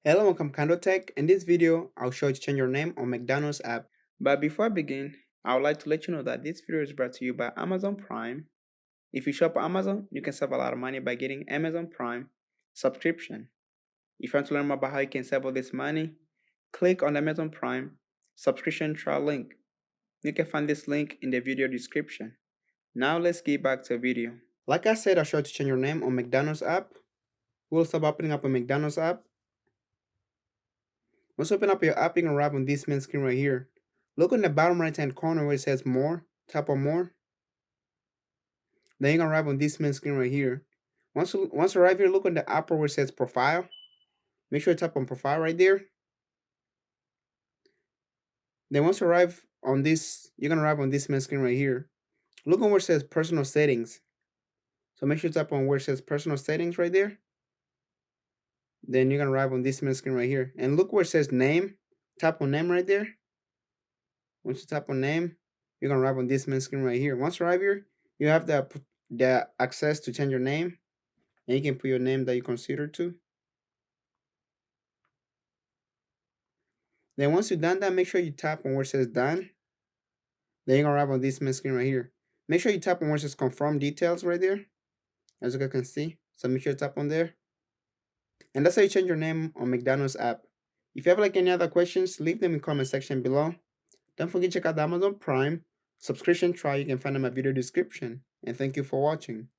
Hello, welcome KahindoTech. In this video, I'll show you to change your name on McDonald's app. But before I begin, I would like to let you know that this video is brought to you by Amazon Prime. If you shop on Amazon, you can save a lot of money by getting Amazon Prime subscription. If you want to learn more about how you can save all this money, click on the Amazon Prime subscription trial link. You can find this link in the video description. Now let's get back to the video. Like I said, I'll show you to change your name on McDonald's app. We'll start opening up a McDonald's app. Once you open up your app, you can arrive on this main screen right here. Look in the bottom right hand corner where it says more, tap on more. Then you can arrive on this main screen right here. Once you arrive here, look on the upper where it says profile. Make sure you tap on profile right there. Then once you arrive on this, you're gonna arrive on this main screen right here. Look on where it says personal settings. So make sure you tap on where it says personal settings right there. Then you're gonna arrive on this main screen right here. And look where it says name. Tap on name right there. Once you tap on name, you're gonna arrive on this main screen right here. Once you arrive here, you have the access to change your name, and you can put your name that you consider to. Then once you've done that, make sure you tap on where it says done. Then you're gonna arrive on this main screen right here. Make sure you tap on where it says confirm details right there, as you guys can see. So make sure you tap on there. And that's how you change your name on McDonald's app. If you have like any other questions, leave them in the comment section below. Don't forget to check out the Amazon Prime subscription trial. You can find in my video description. And thank you for watching.